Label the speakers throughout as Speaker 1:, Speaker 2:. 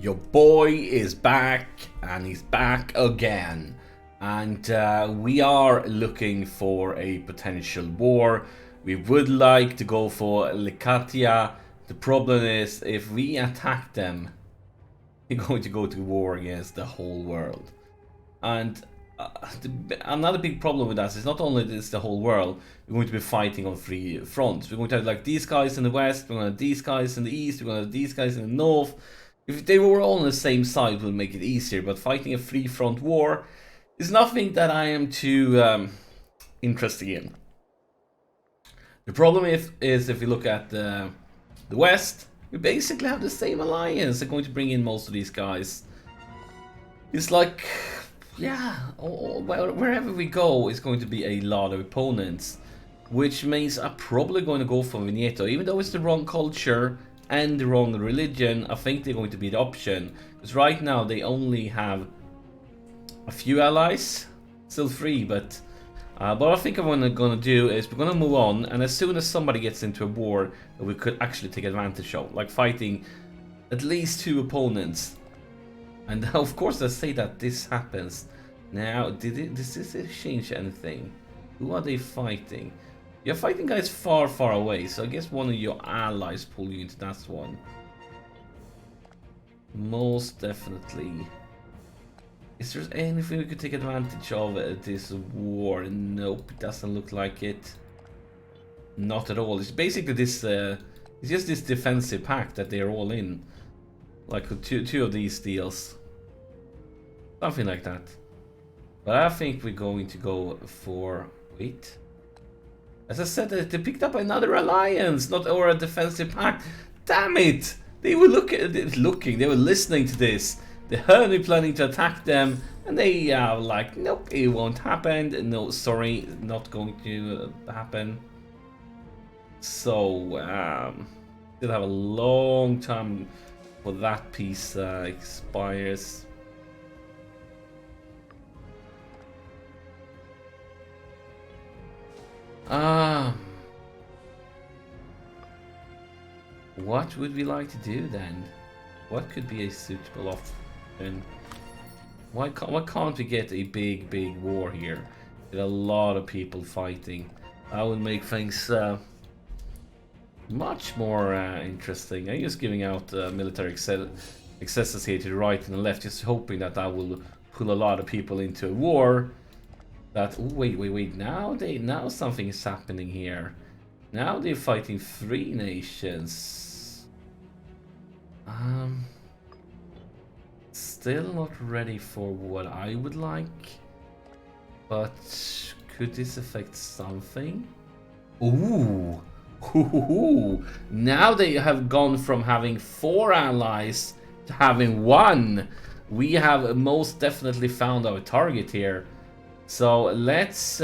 Speaker 1: Your boy is back, and he's back again. And we are looking for a potential war. We would like to go for Likatia. The problem is, if we attack them, we're going to go to war against the whole world. And another big problem with us is not only this the whole world, we're going to be fighting on three fronts. We're going to have like these guys in the west, we're going to have these guys in the east, we're going to have these guys in the north. If they were all on the same side, it would make it easier, but fighting a three-front war is nothing that I am too interested in. The problem is if we look at the west, we basically have the same alliance. They're going to bring in most of these guys. It's like, yeah, wherever we go, it's going to be a lot of opponents, which means I'm probably going to go for Veneto, even though it's the wrong culture and the wrong religion. I think they're going to be the option, because right now they only have a few allies, still 3, but what I think I'm gonna do is we're gonna move on, and as soon as somebody gets into a war that we could actually take advantage of, like fighting at least 2 opponents. And of course, let's say that this happens. Now, does this change anything? Who are they fighting? You're fighting guys far, far away, so I guess one of your allies pull you into that one. Most definitely. Is there anything we could take advantage of this war? Nope, it doesn't look like it. Not at all. It's basically this, it's just this defensive pact that they're all in. Like two of these deals. Something like that. But I think we're going to go for... Wait. As I said, they picked up another alliance, not or a defensive pact. Damn it! They were they were listening to this. They heard me planning to attack them, and they are like, nope, it won't happen. No, sorry, not going to happen. So, still have a long time for that piece expires. What would we like to do then? What could be a suitable option? Why can't we get a big war here with a lot of people fighting? That would make things much more interesting. I'm just giving out military excesses here to the right and the left, just hoping that that will pull a lot of people into a war. That wait, now something is happening here. Now they're fighting 3 nations. Still not ready for what I would like, but could this affect something? Ooh. Now they have gone from having 4 allies to having 1. We have most definitely found our target here. So let's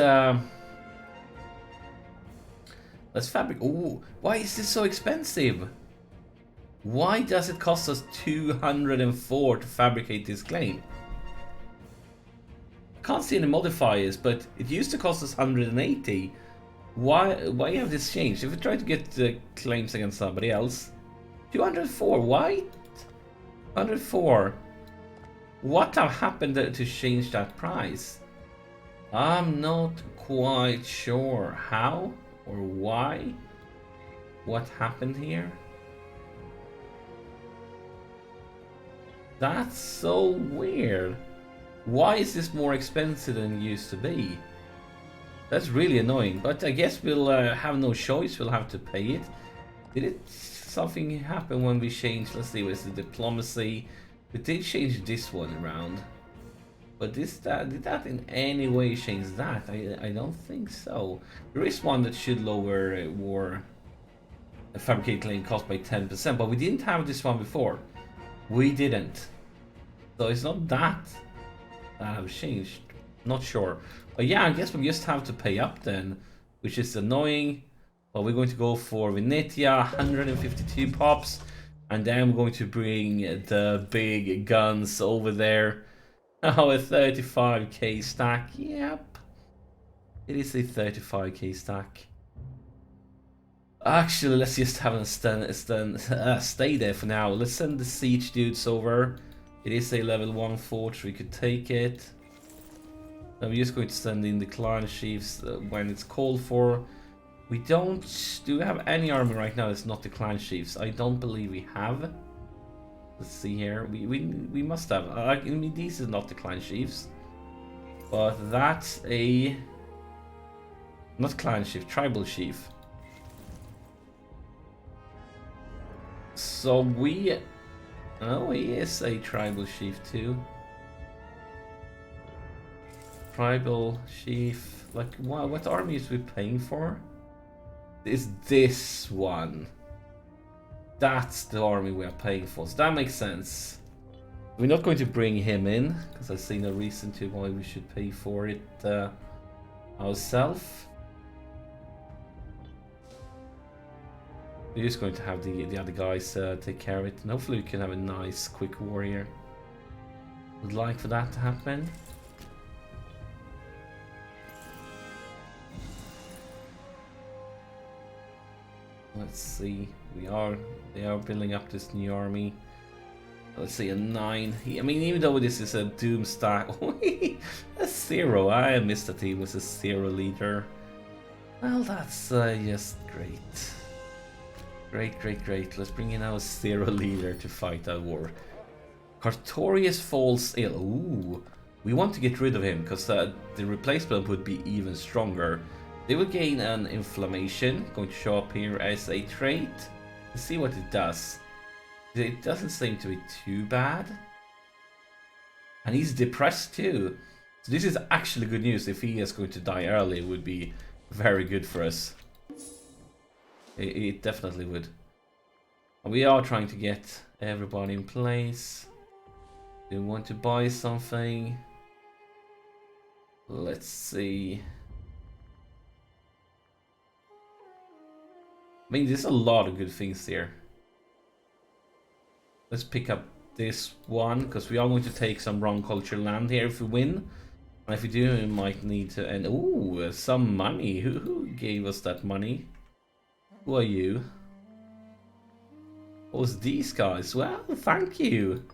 Speaker 1: fabric. Ooh, why is this so expensive? Why does it cost us 204 to fabricate this claim? I can't see any modifiers, but it used to cost us 180. Why have this changed? If we try to get claims against somebody else, 204. Why? 104. What have happened to change that price? I'm not quite sure how or why. What happened here? That's so weird. Why is this more expensive than it used to be? That's really annoying, but I guess we'll have no choice. We'll have to pay it. Did something happen when we changed? Let's see, was the diplomacy? We did change this one around. But did that in any way change that? I don't think so. There is one that should lower war fabricate claim cost by 10%, but we didn't have this one before. We didn't. So it's not that have changed. Not sure. But yeah, I guess we just have to pay up then, which is annoying. But we're going to go for Venetia, 152 pops, and then we're going to bring the big guns over there. Oh, a 35k stack. Yep. It is a 35k stack. Actually, let's just have a stay there for now. Let's send the siege dudes over. It is a level 1 fort, we could take it. I'm just going to send in the clan chiefs when it's called for. We don't... Do we have any army right now that's not the clan chiefs? I don't believe we have. Let's see here. We must have. I mean, these is not the clan chiefs. But that's a... Not clan chief, tribal chief. So we... Oh, he is a tribal chief too. Tribal chief. Like, what army is we paying for? Is this one? That's the army we are paying for. So that makes sense. We're not going to bring him in because I see no reason to why we should pay for it ourselves. We're just going to have the other guys take care of it, and hopefully we can have a nice quick war here. Would like for that to happen. Let's see. They are building up this new army. Let's see, a 9. I mean, even though this is a doom stack, a 0. I missed that he was a 0 leader. Well, that's just great. Great. Let's bring in our 0 leader to fight that war. Cartorius falls ill. Ooh, we want to get rid of him because the replacement would be even stronger. They will gain an inflammation, going to show up here as a trait. Let's see what it does. It doesn't seem to be too bad. And he's depressed too. So this is actually good news. If he is going to die early, it would be very good for us. It definitely would. And we are trying to get everybody in place. Do we want to buy something? Let's see. I mean, there's a lot of good things here. Let's pick up this one, because we are going to take some wrong culture land here if we win. And if we do, we might need to... And ooh, some money. Who gave us that money? Who are you? What was these guys? Well, thank you.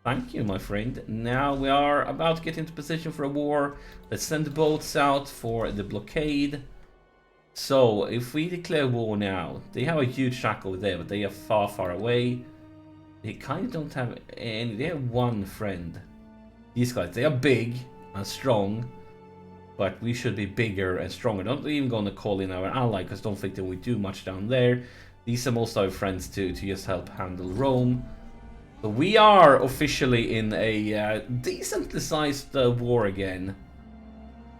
Speaker 1: Thank you, my friend. Now we are about to get into position for a war. Let's send the boats out for the blockade. So, if we declare war now, they have a huge shack over there, but they are far away. They kind of don't have any... They have one friend. These guys, they are big and strong, but we should be bigger and stronger. Not even going to call in our ally, because don't think that we do much down there. These are most of our friends to just help handle Rome. So we are officially in a decently sized war again.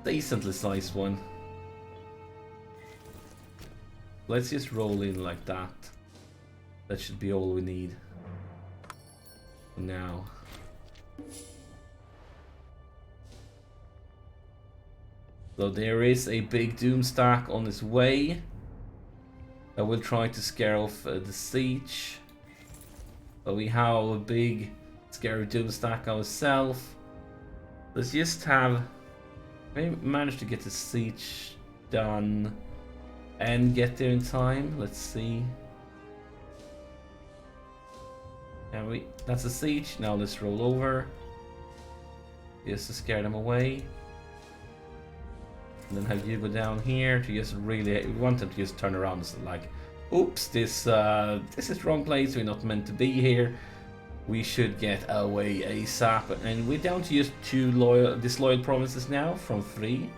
Speaker 1: Decently sized one. Let's just roll in like that. That should be all we need. Now. So there is a big doom stack on its way. I will try to scare off the siege. But we have a big scary doom stack ourselves. Let's just have... Maybe manage to get the siege done and get there in time. Let's see. Can we? That's a siege. Now let's roll over. Just to scare them away. And then have you go down here to just really... We want them to just turn around and say like, oops, this is wrong place. We're not meant to be here. We should get away ASAP. And we're down to just 2 disloyal provinces now from 3.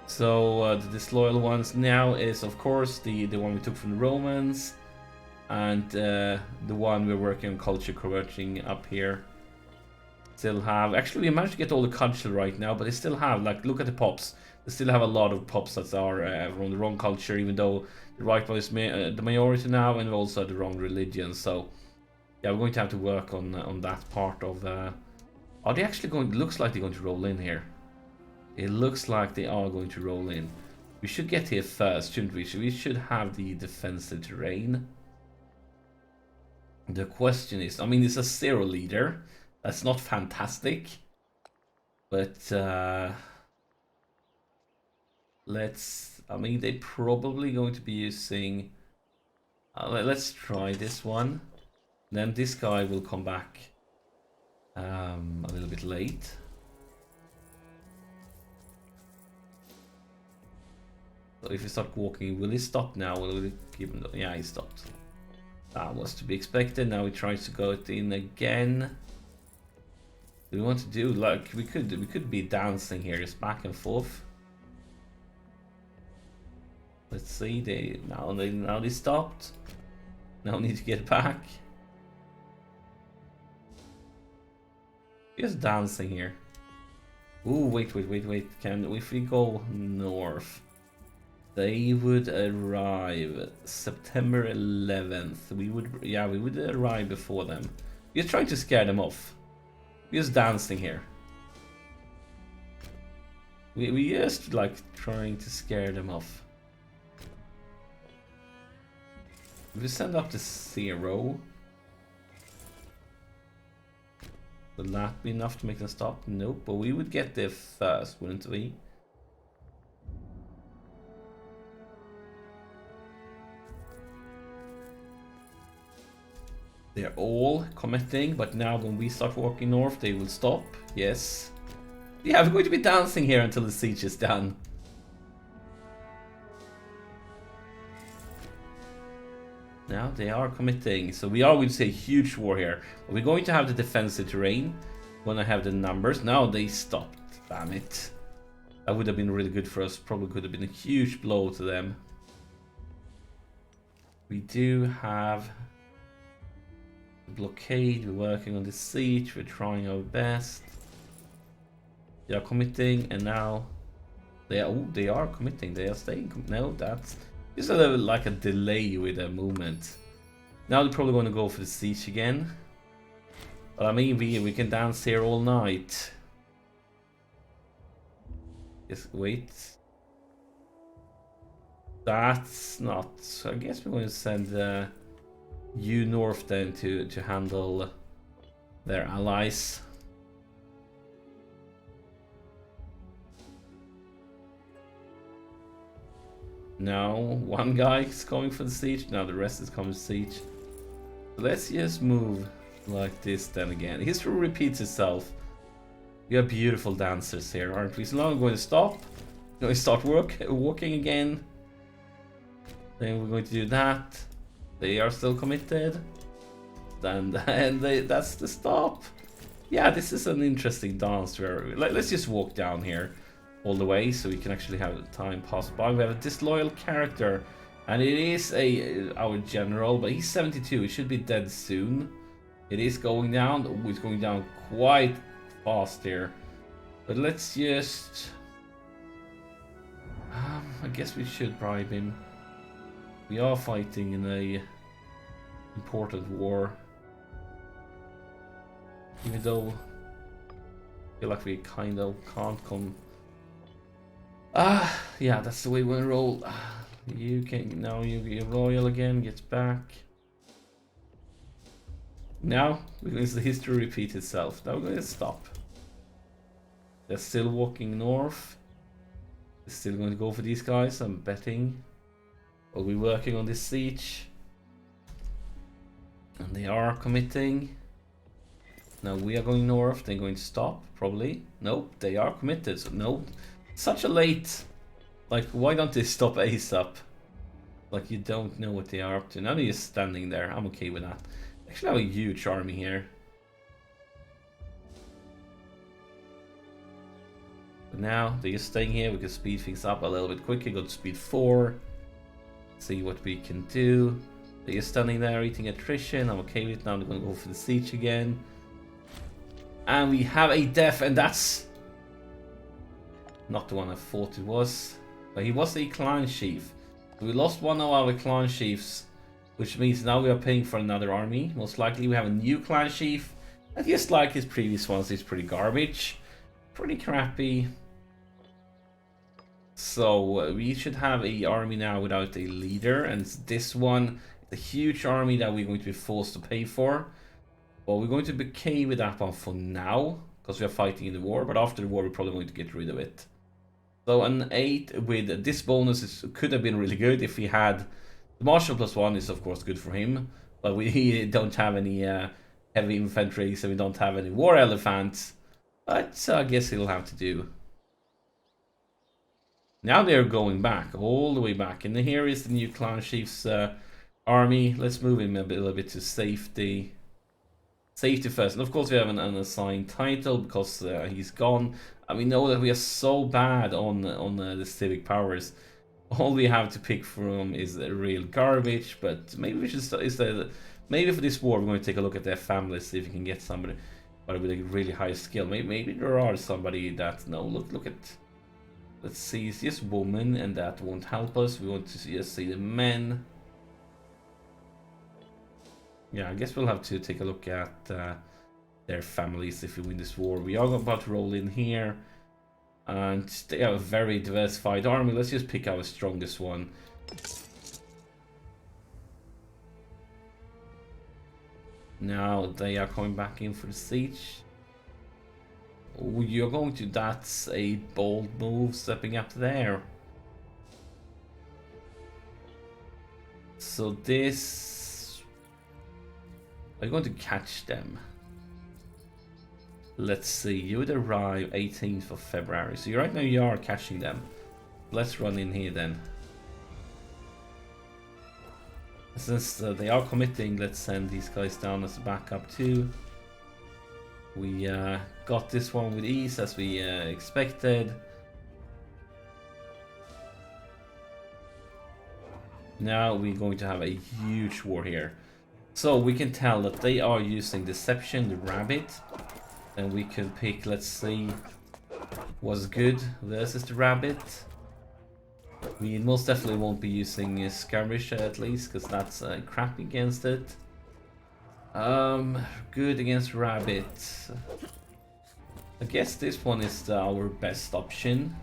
Speaker 1: So the disloyal ones now is of course the one we took from the Romans, and the one we're working on culture converting up here. Still have, actually we managed to get all the culture right now, but they still have, like, look at the pops. They still have a lot of pops that are from the wrong culture, even though the right one is the majority now, and also the wrong religion. So yeah, we're going to have to work on that part of. Are they actually going? Looks like they're going to roll in here. It looks like they are going to roll in. We should get here first, shouldn't we? We should have the defensive terrain. The question is, I mean, it's a 0 leader. That's not fantastic. But let's I mean, they're probably going to be using... let's try this one. Then this guy will come back a little bit late. So if you start walking, will he stop now? Will he keep him? Yeah, he stopped. That was to be expected. Now he tries to go in again. Do we want to do like we could be dancing here, just back and forth. Let's see. Now they stopped. Now we need to get back. Just dancing here. Ooh, wait. Can if we go north? They would arrive September 11th. We would arrive before them. We're trying to scare them off. We're just dancing here. We just like trying to scare them off. We send up to 0. Will that be enough to make them stop? Nope, but we would get there first, wouldn't we? They're all committing, but now when we start walking north, they will stop. Yes. Yeah, we're going to be dancing here until the siege is done. Now they are committing, so we are going to see a huge war here. But we're going to have the defensive terrain when I have the numbers. Now they stopped. Damn it. That would have been really good for us. Probably could have been a huge blow to them. We do have blockade. We're working on the siege. We're trying our best. They are committing, and now they are committing. They are staying. No, that's just like a delay with the movement. Now they're probably going to go for the siege again. But I mean, we can dance here all night. Just wait. That's not. I guess we're going to send you north then to handle their allies. Now one guy is going for the siege. Now the rest is coming to siege. So let's just move like this then again. History repeats itself. We are beautiful dancers here, aren't we? So now we're going to stop. We're going to start walking again. Then we're going to do that. They are still committed. And that's the stop. Yeah, this is an interesting dance. Let's just walk down here all the way so we can actually have time pass by. We have a disloyal character, and it is our general, but he's 72. He should be dead soon. It is going down. Oh, it's going down quite fast here. But let's just... I guess we should bribe him. We are fighting in a important war. Even though I feel like we kind of can't come... yeah, that's the way we roll. You can... Now you're royal again, gets back. Now, because the history repeats itself. Now we're going to stop. They're still walking north. They're still going to go for these guys, I'm betting. We'll be working on this siege. And they are committing. Now we are going north. They're going to stop, probably. Nope, they are committed. So no, such a late. Like, why don't they stop ASAP? Like, you don't know what they are up to. Now they're just standing there. I'm okay with that. Actually, I have a huge army here. But now they're just staying here. We can speed things up a little bit quicker. Go to speed 4. See what we can do. They're just standing there eating attrition. I'm okay with it. Now they're going to go for the siege again. And we have a death, and that's not the one I thought it was. But he was a clan chief. We lost one of our clan chiefs, which means now we are paying for another army. Most likely we have a new clan chief. And just like his previous ones, he's pretty garbage. Pretty crappy. So we should have a army now without a leader. And this one, the huge army that we're going to be forced to pay for. Well, we're going to be okay with that one for now, because we are fighting in the war. But after the war, we're probably going to get rid of it. So an 8 with this bonus could have been really good if he had... The Marshal +1 is of course good for him, but we don't have any heavy infantry, so we don't have any war elephants. But I guess he'll have to do. Now they're going back, all the way back. And here is the new clan chief's army. Let's move him a little bit to safety. Safety first. And of course we have an unassigned title because he's gone. And we know that we are so bad on the civic powers. All we have to pick from is real garbage. But maybe we should maybe for this war we're going to take a look at their families, see if we can get somebody with a really high skill. Maybe there are somebody that... No, look at... Let's see, it's just woman, and that won't help us. We want to just see the men. Yeah, I guess we'll have to take a look at their families if we win this war. We are about to roll in here. And they have a very diversified army. Let's just pick our strongest one. Now they are coming back in for the siege. Oh, you're going to... That's a bold move, stepping up there. So this... Are you going to catch them? Let's see, you would arrive 18th of February. So right now you are catching them. Let's run in here then. Since they are committing, let's send these guys down as a backup too. We got this one with ease, as we expected. Now we're going to have a huge war here. So we can tell that they are using Deception, the rabbit. And we can pick, let's see, what's good versus the rabbit. We most definitely won't be using Skirmish at least, because that's crap against it. Good against rabbit. I guess this one is our best option.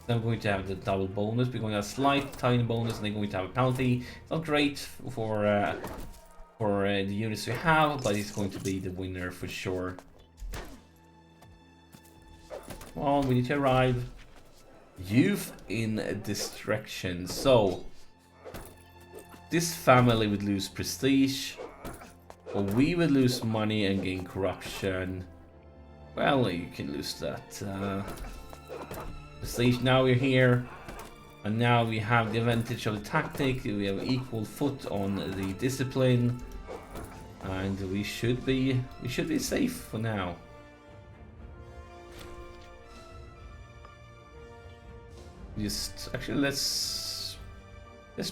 Speaker 1: I'm going to have the double bonus. We're going to have a slight tiny bonus, and they're going to have a penalty. Not great for the units we have, but it's going to be the winner for sure. Come on, we need to arrive. Youth in distraction. So this family would lose prestige, or we would lose money and gain corruption. Well, you can lose that prestige. Now we're here, and now we have the advantage of the tactic. We have equal foot on the discipline, and we should be safe for now. Just actually let's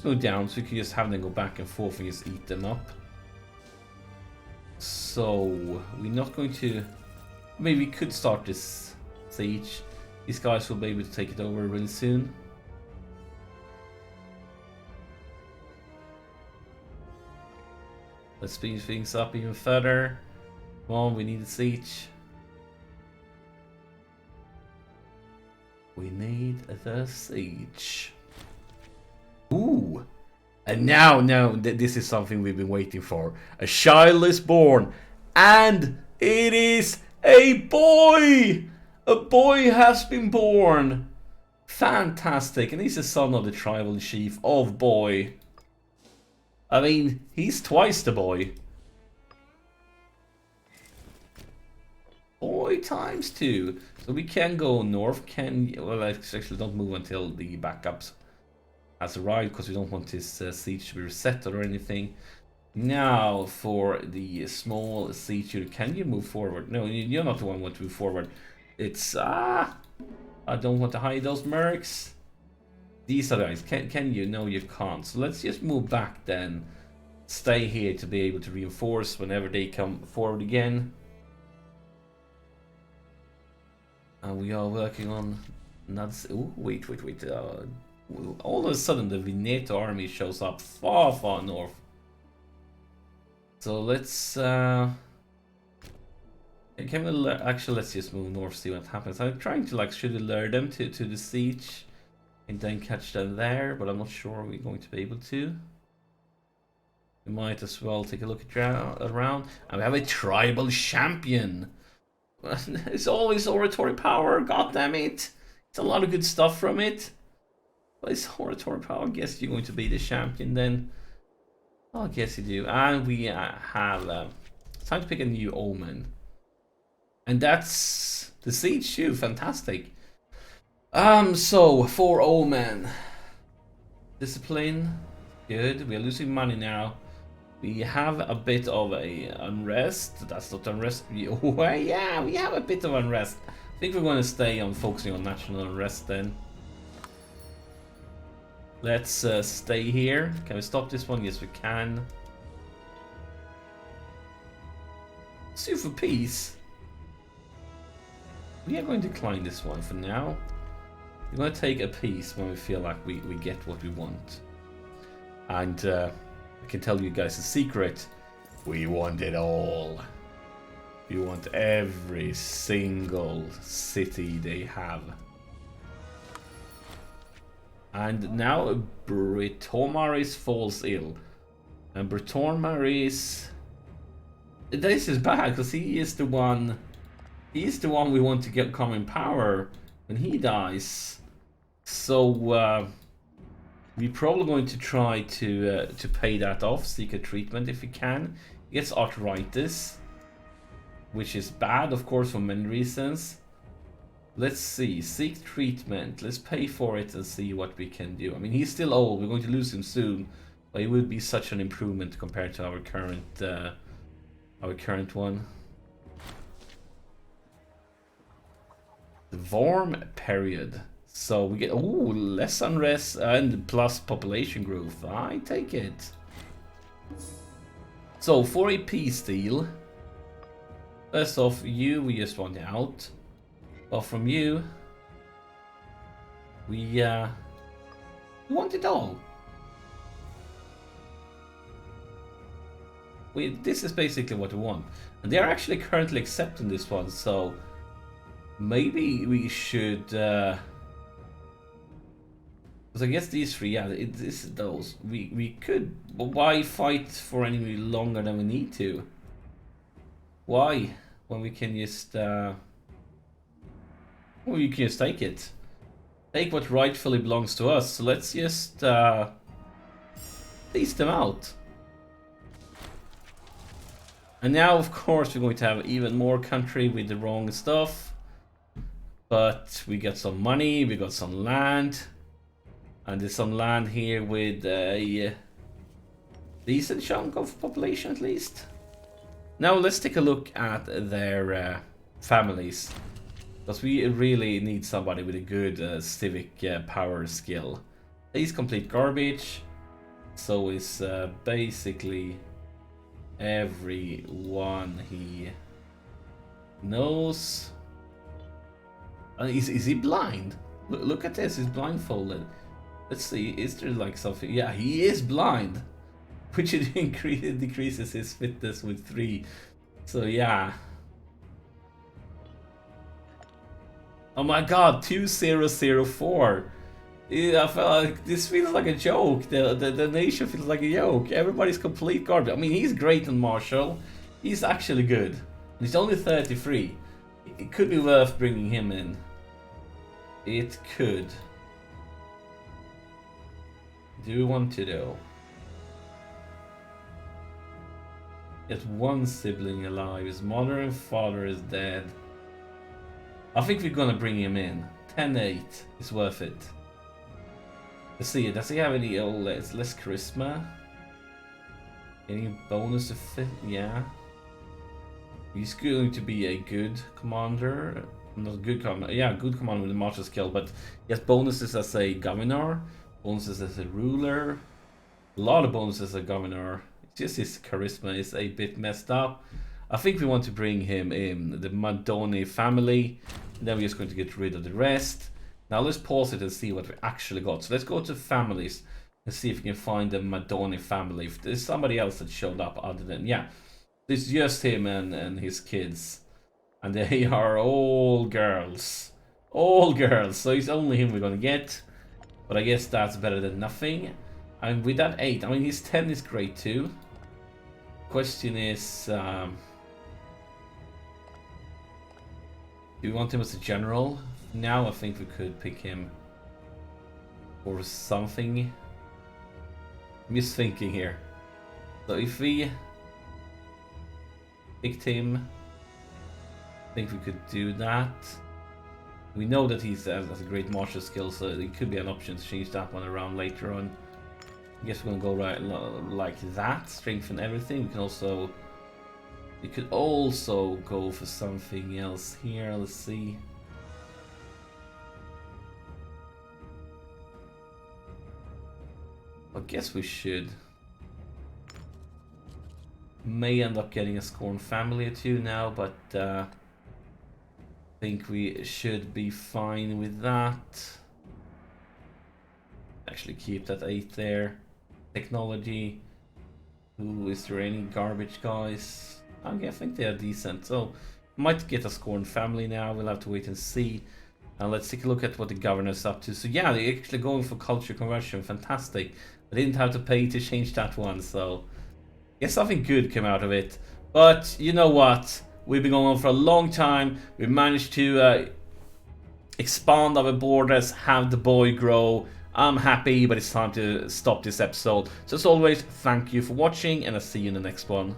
Speaker 1: move down so we can just have them go back and forth and just eat them up. So we're not going to... Maybe we could start this siege. These guys will be able to take it over really soon. Let's speed things up even further. Come on, we need a siege. We need the siege. Ooh! And now, this is something we've been waiting for. A child is born, and it is a boy! A boy has been born! Fantastic, and he's the son of the tribal chief of Bois. I mean, he's twice the boy. Boy times 2. So we can go north. Well, I actually don't move until the backups has arrived, because we don't want this siege to be reset or anything. Now for the small siege unit. Can you move forward? No, you're not the one who wants to move forward. It's I don't want to hide those mercs. These are the guys. Can you? No, you can't. So let's just move back then. Stay here to be able to reinforce whenever they come forward again. And we are working on another... Oh, wait. All of a sudden the Veneto army shows up far north. So let's... Can we actually, let's just move north, see what happens. I'm trying to, like, should we lure them to the siege and then catch them there, but I'm not sure we're going to be able to. We might as well take a look around. And we have a tribal champion. It's always oratory power, god damn it. It's a lot of good stuff from it. But it's oratory power. I guess you're going to be the champion then. Oh, I guess you do. And we have it's time to pick a new omen. And that's the siege too. Fantastic. So 4 omen. Discipline. Good. We are losing money now. We have a bit of a unrest. That's not unrest. Oh, yeah, we have a bit of unrest. I think we're going to stay on focusing on national unrest then. Let's stay here. Can we stop this one? Yes, we can. Sue for peace. We are going to decline this one for now. We're going to take a peace when we feel like we get what we want. And I can tell you guys a secret. We want it all. We want every single city they have. And now Britomaris falls ill. And Britomaris... This is bad, because he is the one... He's the one we want to get come in power when he dies. So we're probably going to try to pay that off, seek a treatment if we can. He gets arthritis, which is bad, of course, for many reasons. Let's see, seek treatment. Let's pay for it and see what we can do. I mean, he's still old. We're going to lose him soon, but it would be such an improvement compared to our current one. The warm period. So we get less unrest and plus population growth. I take it. So for a peace deal, first off, we just want out. But from you, we want it all. This is basically what we want, and they are actually currently accepting this one. So maybe we should, because I guess these 3, yeah, this is those. We could, but why fight for any longer than we need to? Why, when we can just well, you can just take it. Take what rightfully belongs to us. So let's just peace them out. And now, of course, we're going to have even more country with the wrong stuff. But we got some money, we got some land. And there's some land here with a decent chunk of population at least. Now let's take a look at their families. Because we really need somebody with a good civic power skill. He's complete garbage. So is basically everyone he knows. Is he blind? Look at this, he's blindfolded. Let's see, is there like something? Yeah, he is blind. Which decreases his fitness with 3. So yeah. Oh my god, 2004. Yeah, I felt like this feels like a joke. The nation feels like a joke. Everybody's complete garbage. I mean, he's great in martial. He's actually good. He's only 33. It could be worth bringing him in. It could. Do we want to though? Yet one sibling alive. His mother and father is dead. I think we're gonna bring him in. 10-8 is worth it. Let's see, does he have any less charisma? Any bonus to fit? Yeah. He's going to be a good commander. Not good commander. Yeah, good commander with a martial skill, but he has bonuses as a governor, bonuses as a ruler, a lot of bonuses as a governor. It's just his charisma is a bit messed up. I think we want to bring him in, the Madoni family, and then we're just going to get rid of the rest. Now let's pause it and see what we actually got. So let's go to families and see if we can find the Madoni family. If there's somebody else that showed up other than, yeah, it's just him and his kids. And they are all girls. All girls. So it's only him we're going to get. But I guess that's better than nothing. And with that 8, I mean, his 10 is great too. Question is... Do we want him as a general? Now I think we could pick him for something. I'm just thinking here. So if we picked him, I think we could do that. We know that he's has a great martial skill, so it could be an option to change that one around later on. I guess we're gonna go right like that, strengthen everything. We can also, you could also go for something else here. Let's see. I guess we should. May end up getting a Scorn family or two now, but I think we should be fine with that. Actually keep that 8 there. Technology. Ooh, is there any garbage guys? Okay, I think they are decent. So might get a Scorn family now. We'll have to wait and see. Let's take a look at what the governor's up to. So yeah, they're actually going for culture conversion. Fantastic. I didn't have to pay to change that one, so yeah, something good came out of it. But you know what? We've been going on for a long time. We managed to expand our borders, have the boy grow. I'm happy, but it's time to stop this episode. So as always, thank you for watching, and I'll see you in the next one.